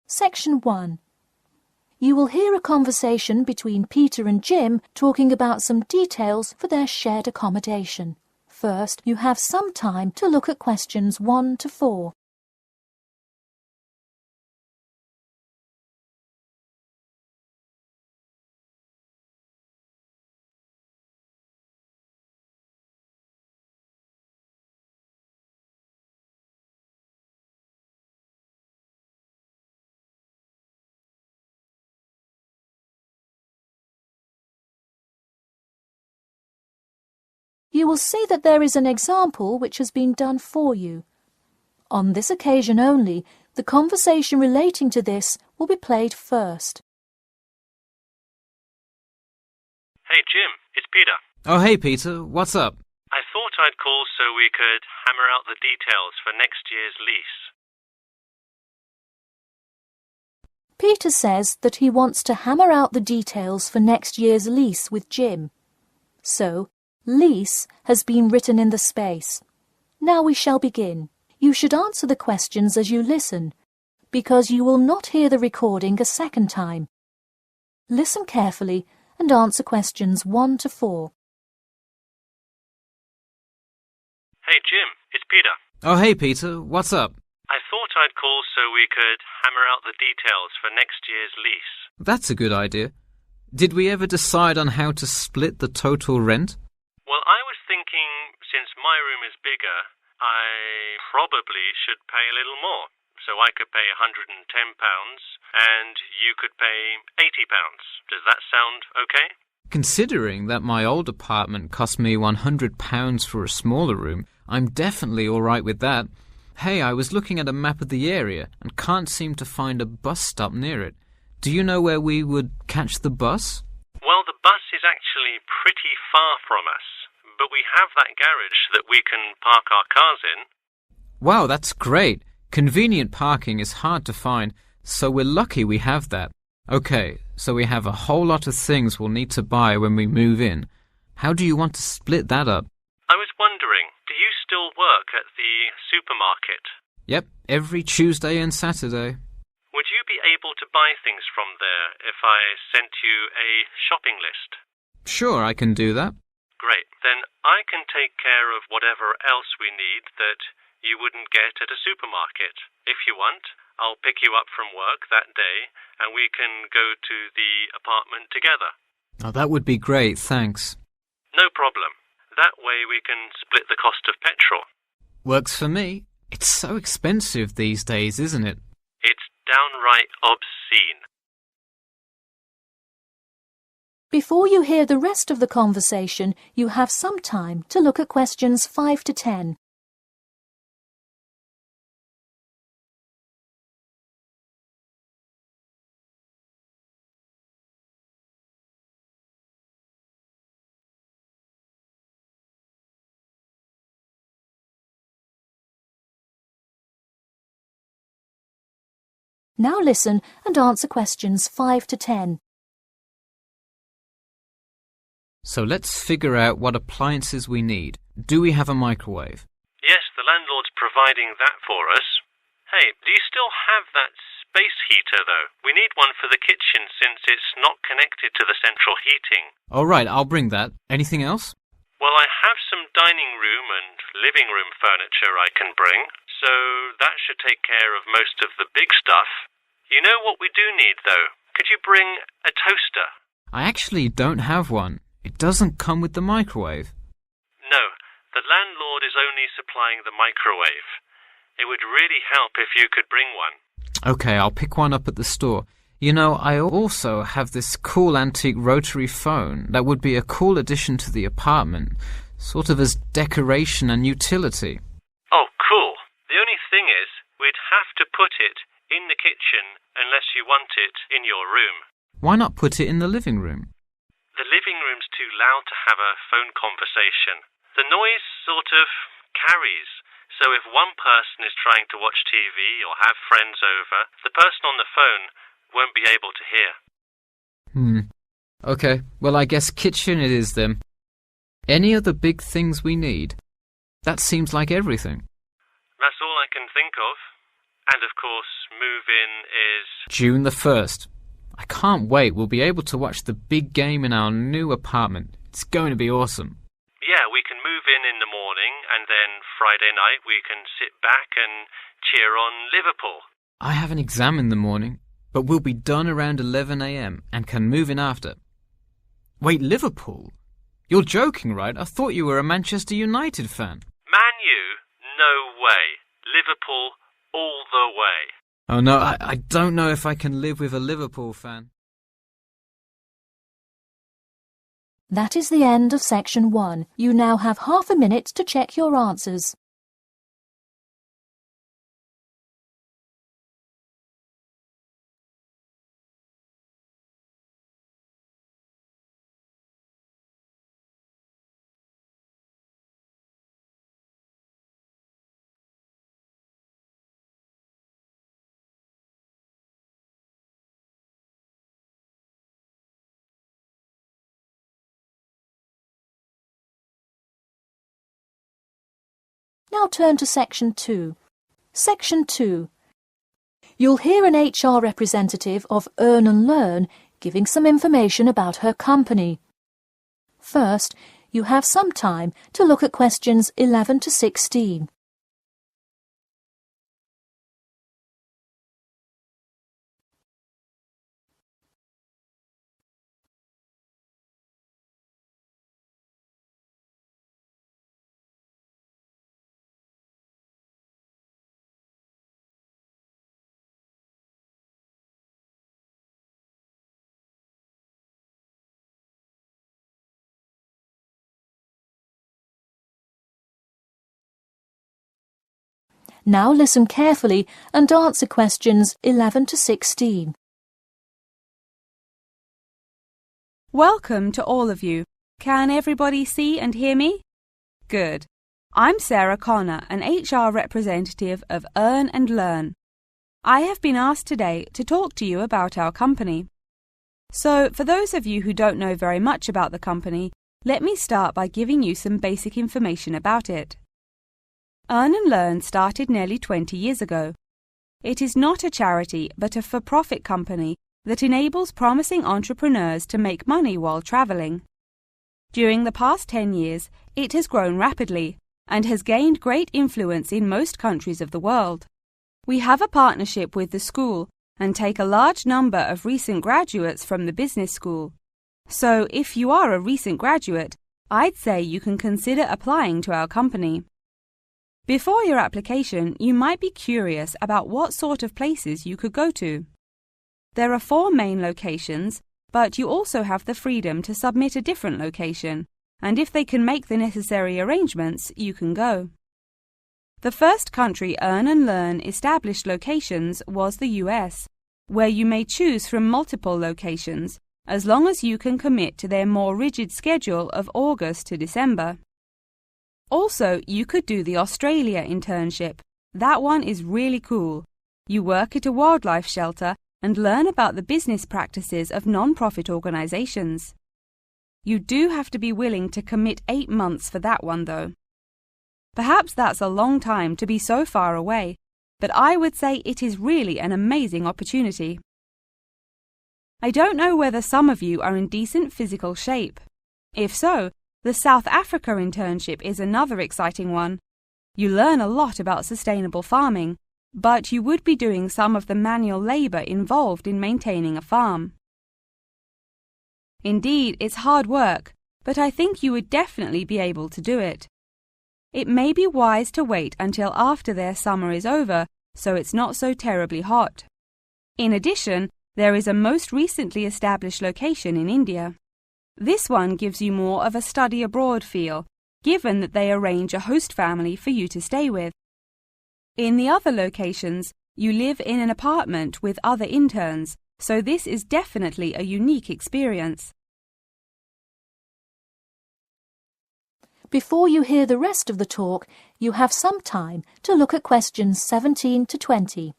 Section 1. You will hear a conversation between Peter and Jim talking about some details for their shared accommodation. First, you have some time to look at questions 1 to 4. You will see that there is an example which has been done for you. On this occasion only, the conversation relating to this will be played first. Hey Jim, it's Peter. Oh hey Peter, what's up? I thought I'd call so we could hammer out the details for next year's lease. Peter says that he wants to hammer out the details for next year's lease with Jim. So, lease has been written in the space. Now we shall begin. You should answer the questions as you listen, because you will not hear the recording a second time. Listen carefully and answer questions 1 to 4. Hey Jim, it's Peter. Oh hey Peter, what's up? I thought I'd call so we could hammer out the details for next year's lease. That's a good idea. Did we ever decide on how to split the total rent? Well, I was thinking, since my room is bigger, I probably should pay a little more. So I could pay £110 and you could pay £80. Does that sound okay? Considering that my old apartment cost me £100 for a smaller room, I'm definitely all right with that. Hey, I was looking at a map of the area and can't seem to find a bus stop near it. Do you know where we would catch the bus? Well, the bus is actually pretty far from us, but we have that garage that we can park our cars in. Wow, that's great. Convenient parking is hard to find, so we're lucky we have that. Okay, so we have a whole lot of things we'll need to buy when we move in. How do you want to split that up? I was wondering, do you still work at the supermarket? Yep, every Tuesday and Saturday. Would you be able to buy things from there if I sent you a shopping list? Sure, I can do that. Great. Then I can take care of whatever else we need that you wouldn't get at a supermarket. If you want, I'll pick you up from work that day and we can go to the apartment together. Oh, that would be great, thanks. No problem. That way we can split the cost of petrol. Works for me. It's so expensive these days, isn't it? It's downright obscene. Before you hear the rest of the conversation, you have some time to look at questions 5 to 10. Now listen and answer questions 5 to 10. So let's figure out what appliances we need. Do we have a microwave? Yes, the landlord's providing that for us. Hey, do you still have that space heater, though? We need one for the kitchen since it's not connected to the central heating. All right, I'll bring that. Anything else? Well, I have some dining room and living room furniture I can bring, so that should take care of most of the big stuff. You know what we do need, though? Could you bring a toaster? I actually don't have one. It doesn't come with the microwave. No, the landlord is only supplying the microwave. It would really help if you could bring one. Okay, I'll pick one up at the store. You know, I also have this cool antique rotary phone that would be a cool addition to the apartment, sort of as decoration and utility. Oh, cool. The only thing is, we'd have to put it in the kitchen unless you want it in your room. Why not put it in the living room? The living room's too loud to have a phone conversation. The noise sort of carries, so if one person is trying to watch TV or have friends over, the person on the phone won't be able to hear. Okay, well I guess kitchen it is then. Any other big things we need? That seems like everything. That's all I can think of. And of course, move-in is June the 1st. I can't wait. We'll be able to watch the big game in our new apartment. It's going to be awesome. Yeah, we can move in the morning, and then Friday night we can sit back and cheer on Liverpool. I have an exam in the morning, but we'll be done around 11 a.m. and can move in after. Wait, Liverpool? You're joking, right? I thought you were a Manchester United fan. Man U? No way. Liverpool all the way. Oh no, I don't know if I can live with a Liverpool fan. That is the end of section 1. You now have half a minute to check your answers. Now turn to section 2. Section 2. You'll hear an HR representative of Earn and Learn giving some information about her company. First, you have some time to look at questions 11 to 16. Now listen carefully and answer questions 11 to 16. Welcome to all of you. Can everybody see and hear me? Good. I'm Sarah Connor, an HR representative of Earn and Learn. I have been asked today to talk to you about our company. So, for those of you who don't know very much about the company, let me start by giving you some basic information about it. Earn and Learn started nearly 20 years ago. It is not a charity but a for-profit company that enables promising entrepreneurs to make money while traveling. During the past 10 years, it has grown rapidly and has gained great influence in most countries of the world. We have a partnership with the school and take a large number of recent graduates from the business school. So, if you are a recent graduate, I'd say you can consider applying to our company. Before your application, you might be curious about what sort of places you could go to. There are 4 main locations, but you also have the freedom to submit a different location, and if they can make the necessary arrangements, you can go. The first country Earn and Learn established locations was the US, where you may choose from multiple locations, as long as you can commit to their more rigid schedule of August to December. Also, you could do the Australia internship. That one is really cool. You work at a wildlife shelter and learn about the business practices of non-profit organizations. You do have to be willing to commit 8 months for that one, though. Perhaps that's a long time to be so far away, but I would say it is really an amazing opportunity. I don't know whether some of you are in decent physical shape. If so, the South Africa internship is another exciting one. You learn a lot about sustainable farming, but you would be doing some of the manual labor involved in maintaining a farm. Indeed, it's hard work, but I think you would definitely be able to do it. It may be wise to wait until after their summer is over, so it's not so terribly hot. In addition, there is a most recently established location in India. This one gives you more of a study abroad feel, given that they arrange a host family for you to stay with. In the other locations, you live in an apartment with other interns, so this is definitely a unique experience. Before you hear the rest of the talk, you have some time to look at questions 17 to 20.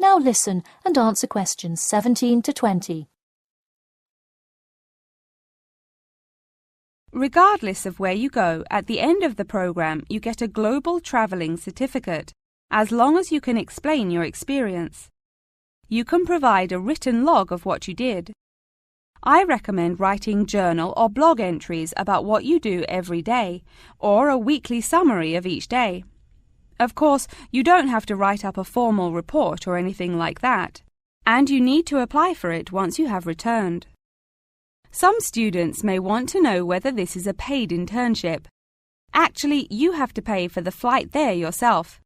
Now listen and answer questions 17 to 20. Regardless of where you go, at the end of the program you get a global travelling certificate, as long as you can explain your experience. You can provide a written log of what you did. I recommend writing journal or blog entries about what you do every day, or a weekly summary of each day. Of course, you don't have to write up a formal report or anything like that, and you need to apply for it once you have returned. Some students may want to know whether this is a paid internship. Actually, you have to pay for the flight there yourself.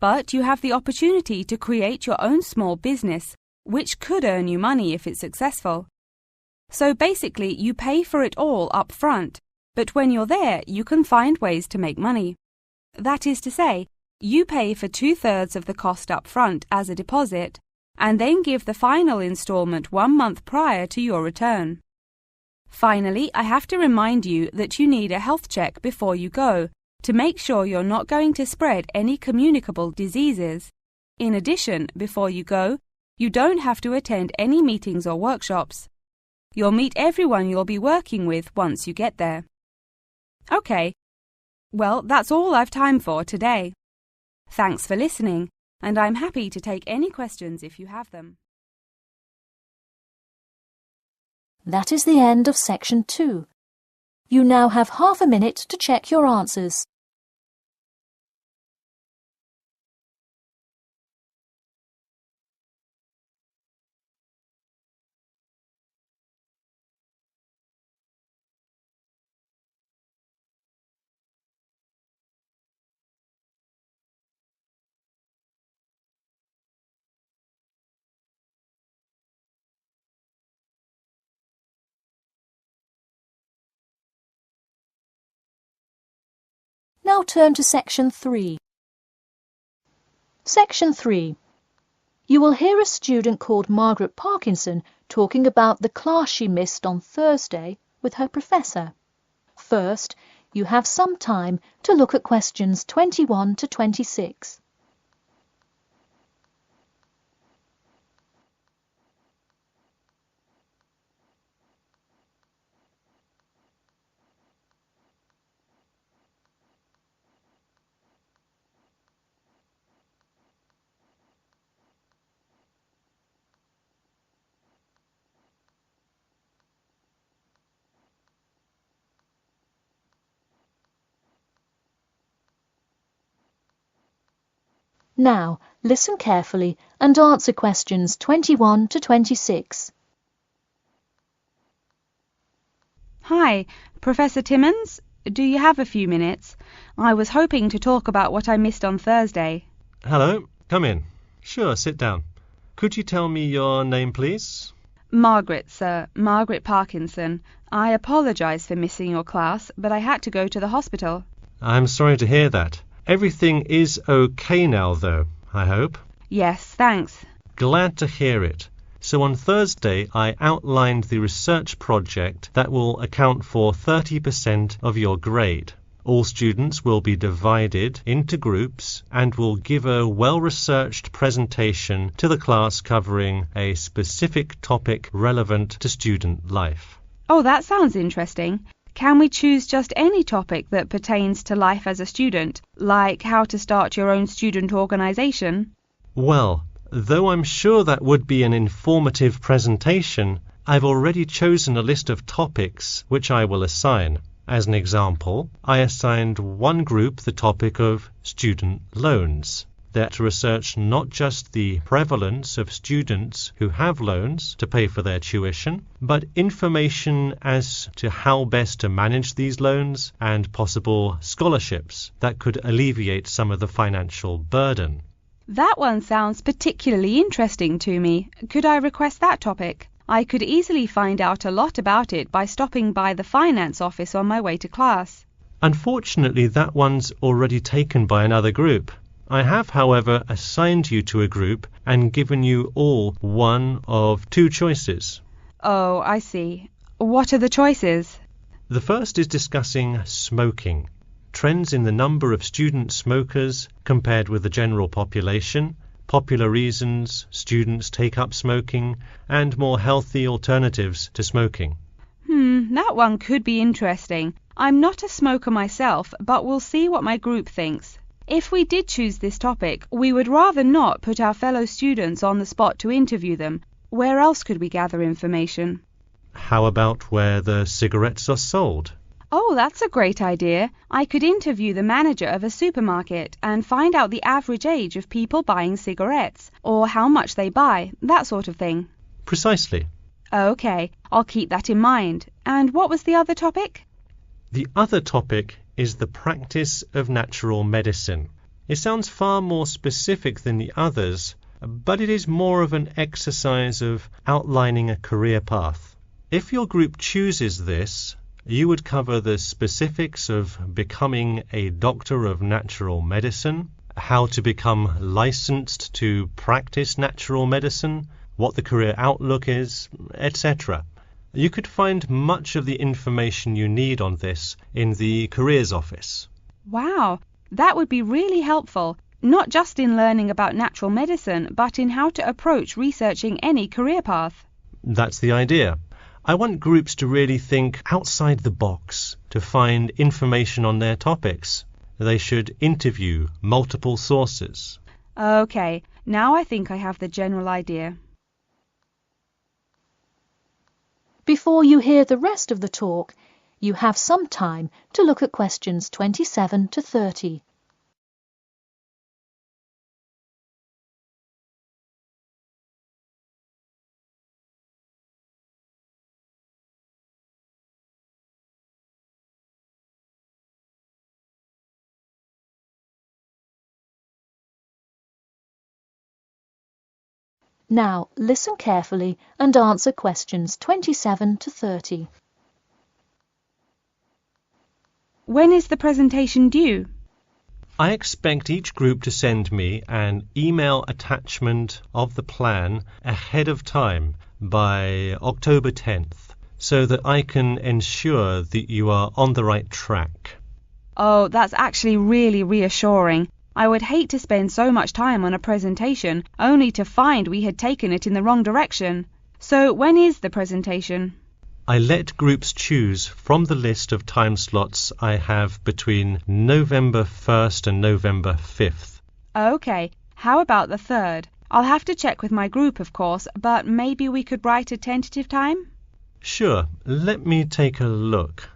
But you have the opportunity to create your own small business, which could earn you money if it's successful. So basically, you pay for it all up front, but when you're there, you can find ways to make money. That is to say, you pay for 2/3 of the cost up front as a deposit, and then give the final installment 1 month prior to your return. Finally, I have to remind you that you need a health check before you go, to make sure you're not going to spread any communicable diseases. In addition, before you go, you don't have to attend any meetings or workshops. You'll meet everyone you'll be working with once you get there. Okay, well, that's all I've time for today. Thanks for listening, and I'm happy to take any questions if you have them. That is the end of section 2. You now have half a minute to check your answers. Now turn to section 3. Section 3. You will hear a student called Margaret Parkinson talking about the class she missed on Thursday with her professor. First, you have some time to look at questions 21 to 26. Now, listen carefully and answer questions 21 to 26. Hi, Professor Timmons, do you have a few minutes? I was hoping to talk about what I missed on Thursday. Hello, come in. Sure, sit down. Could you tell me your name, please? Margaret, sir. Margaret Parkinson. I apologise for missing your class, but I had to go to the hospital. I'm sorry to hear that. Everything is okay now, though, I hope? Yes, thanks. Glad to hear it. So on Thursday, I outlined the research project that will account for 30% of your grade. All students will be divided into groups and will give a well-researched presentation to the class covering a specific topic relevant to student life. Oh, that sounds interesting. Can we choose just any topic that pertains to life as a student, like how to start your own student organisation? Well, though I'm sure that would be an informative presentation, I've already chosen a list of topics which I will assign. As an example, I assigned one group the topic of student loans. They're to research not just the prevalence of students who have loans to pay for their tuition, but information as to how best to manage these loans and possible scholarships that could alleviate some of the financial burden. That one sounds particularly interesting to me. Could I request that topic? I could easily find out a lot about it by stopping by the finance office on my way to class. Unfortunately, that one's already taken by another group. I have, however, assigned you to a group and given you all one of two choices. Oh, I see. What are the choices? The first is discussing smoking, trends in the number of student smokers compared with the general population, popular reasons students take up smoking, and more healthy alternatives to smoking. That one could be interesting. I'm not a smoker myself, but we'll see what my group thinks. If we did choose this topic, we would rather not put our fellow students on the spot to interview them. Where else could we gather information? How about where the cigarettes are sold? Oh, that's a great idea. I could interview the manager of a supermarket and find out the average age of people buying cigarettes, or how much they buy, that sort of thing. Precisely. Okay, I'll keep that in mind. And what was the other topic? The other topic is the practice of natural medicine. It sounds far more specific than the others, but it is more of an exercise of outlining a career path. If your group chooses this, you would cover the specifics of becoming a doctor of natural medicine, how to become licensed to practice natural medicine, what the career outlook is, etc. You could find much of the information you need on this in the careers office. Wow, that would be really helpful, not just in learning about natural medicine, but in how to approach researching any career path. That's the idea. I want groups to really think outside the box to find information on their topics. They should interview multiple sources. Okay, now I think I have the general idea. Before you hear the rest of the talk, you have some time to look at questions 27 to 30. Now listen carefully and answer questions 27 to 30. When is the presentation due? I expect each group to send me an email attachment of the plan ahead of time by October 10th, so that I can ensure that you are on the right track. Oh, that's actually really reassuring. I would hate to spend so much time on a presentation only to find we had taken it in the wrong direction. So when is the presentation? I let groups choose from the list of time slots I have between November 1st and November 5th. Okay, how about the 3rd? I'll have to check with my group, of course, but maybe we could write a tentative time? Sure, let me take a look.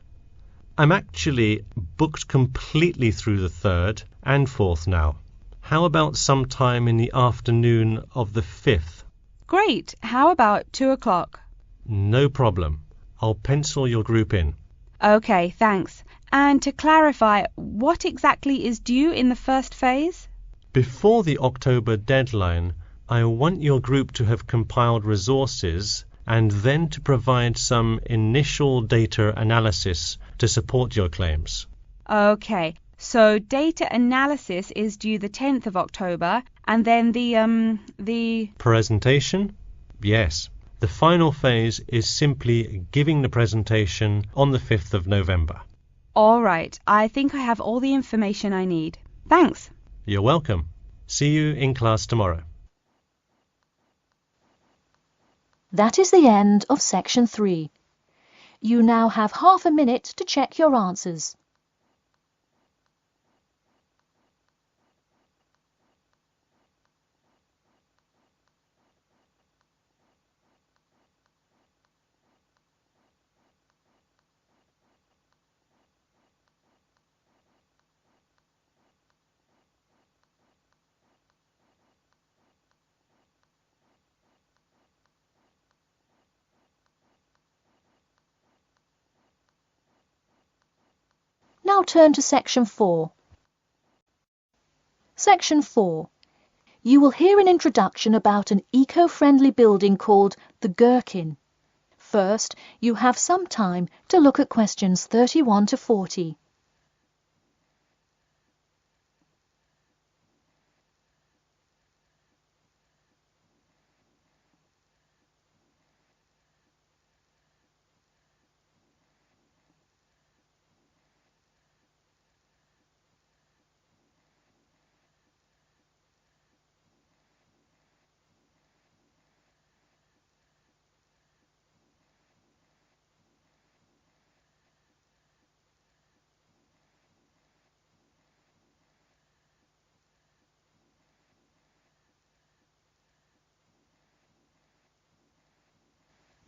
I'm actually booked completely through the 3rd and 4th now. How about sometime in the afternoon of the 5th? Great, how about 2 o'clock? No problem. I'll pencil your group in. Okay, thanks. And to clarify, what exactly is due in the first phase? Before the October deadline, I want your group to have compiled resources and then to provide some initial data analysis to support your claims. Okay, so data analysis is due the 10th of October, and then the Presentation? Yes. The final phase is simply giving the presentation on the 5th of November. All right, I think I have all the information I need. Thanks. You're welcome. See you in class tomorrow. That is the end of section 3. You now have half a minute to check your answers. Now turn to section 4. Section 4. You will hear an introduction about an eco-friendly building called the Gherkin. First, you have some time to look at questions 31 to 40.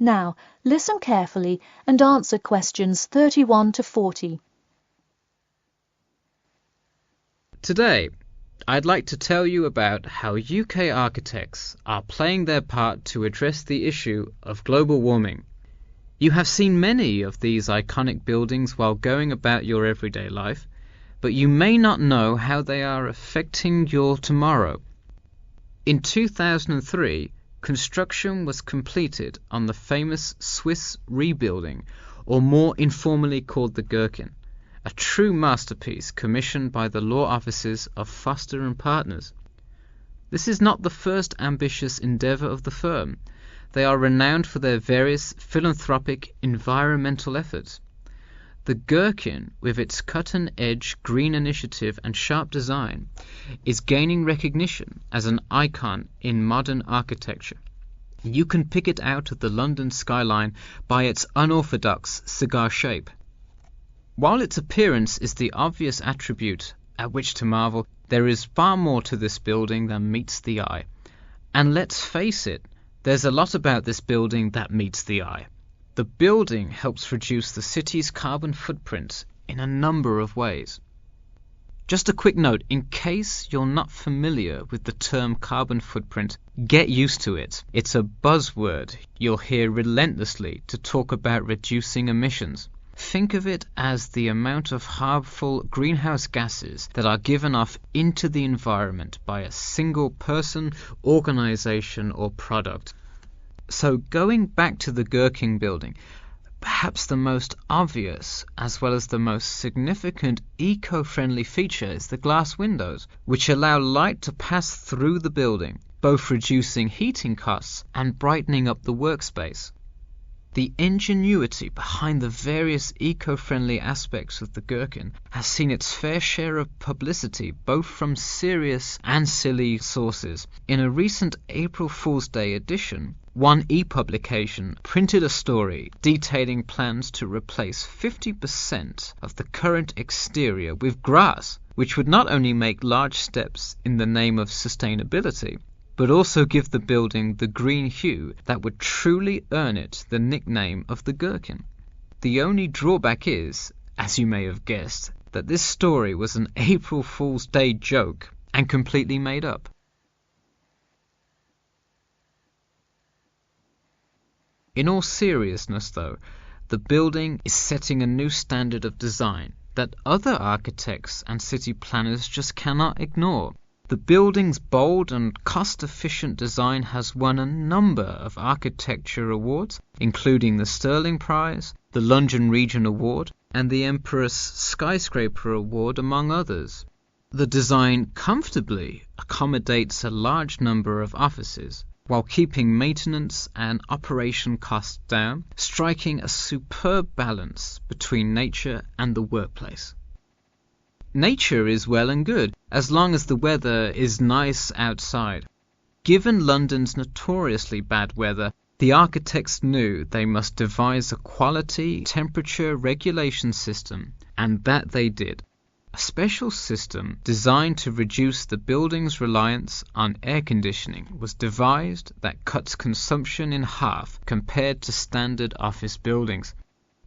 Now, listen carefully and answer questions 31 to 40. Today, I'd like to tell you about how UK architects are playing their part to address the issue of global warming. You have seen many of these iconic buildings while going about your everyday life, but you may not know how they are affecting your tomorrow. In 2003, construction was completed on the famous Swiss rebuilding, or more informally called the Gherkin, a true masterpiece commissioned by the law offices of Foster & Partners. This is not the first ambitious endeavour of the firm. They are renowned for their various philanthropic environmental efforts. The Gherkin, with its cut-and-edge green initiative and sharp design, is gaining recognition as an icon in modern architecture. You can pick it out of the London skyline by its unorthodox cigar shape. While its appearance is the obvious attribute at which to marvel, there is far more to this building than meets the eye. And let's face it, there's a lot about this building that meets the eye. The building helps reduce the city's carbon footprint in a number of ways. Just a quick note, in case you're not familiar with the term carbon footprint, get used to it. It's a buzzword you'll hear relentlessly to talk about reducing emissions. Think of it as the amount of harmful greenhouse gases that are given off into the environment by a single person, organization, or product. So going back to the Gherkin building, perhaps the most obvious as well as the most significant eco-friendly feature is the glass windows, which allow light to pass through the building, both reducing heating costs and brightening up the workspace. The ingenuity behind the various eco-friendly aspects of the Gherkin has seen its fair share of publicity both from serious and silly sources. In a recent April Fool's Day edition, One e-publication printed a story detailing plans to replace 50% of the current exterior with grass, which would not only make large steps in the name of sustainability, but also give the building the green hue that would truly earn it the nickname of the Gherkin. The only drawback is, as you may have guessed, that this story was an April Fool's Day joke and completely made up. In all seriousness, though, the building is setting a new standard of design that other architects and city planners just cannot ignore. The building's bold and cost-efficient design has won a number of architecture awards, including the Stirling Prize, the London Region Award, and the Empress Skyscraper Award, among others. The design comfortably accommodates a large number of offices, while keeping maintenance and operation costs down, striking a superb balance between nature and the workplace. Nature is well and good, as long as the weather is nice outside. Given London's notoriously bad weather, the architects knew they must devise a quality temperature regulation system, and that they did. A special system designed to reduce the building's reliance on air conditioning was devised that cuts consumption in half compared to standard office buildings.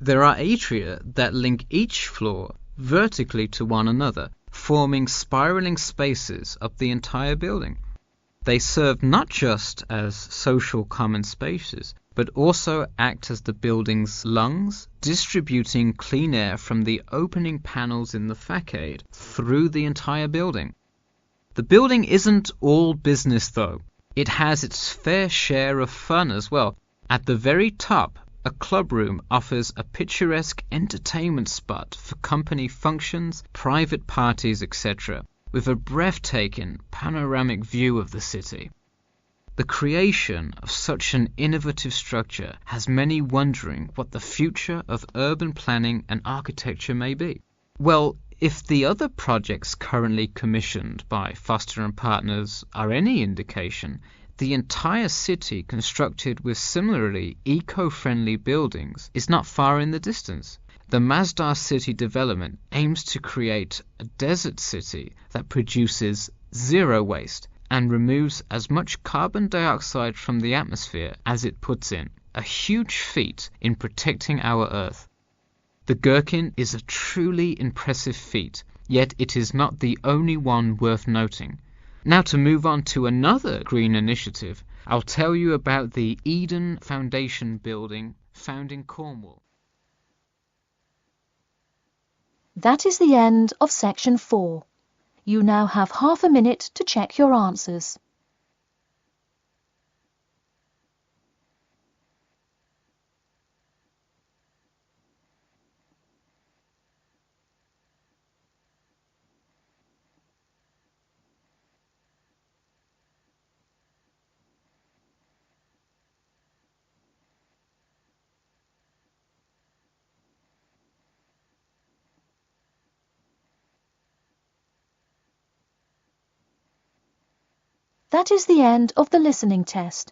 There are atria that link each floor vertically to one another, forming spiraling spaces up the entire building. They serve not just as social common spaces, but also act as the building's lungs, distributing clean air from the opening panels in the facade through the entire building. The building isn't all business, though. It has its fair share of fun as well. At the very top, a club room offers a picturesque entertainment spot for company functions, private parties, etc., with a breathtaking panoramic view of the city. The creation of such an innovative structure has many wondering what the future of urban planning and architecture may be. Well, if the other projects currently commissioned by Foster & Partners are any indication, the entire city constructed with similarly eco-friendly buildings is not far in the distance. The Masdar City development aims to create a desert city that produces zero waste and removes as much carbon dioxide from the atmosphere as it puts in. a huge feat in protecting our Earth. The gherkin is a truly impressive feat, yet it is not the only one worth noting. Now, to move on to another green initiative, I'll tell you about the Eden Foundation building found in Cornwall. That is the end of section 4. You now have half a minute to check your answers. That is the end of the listening test.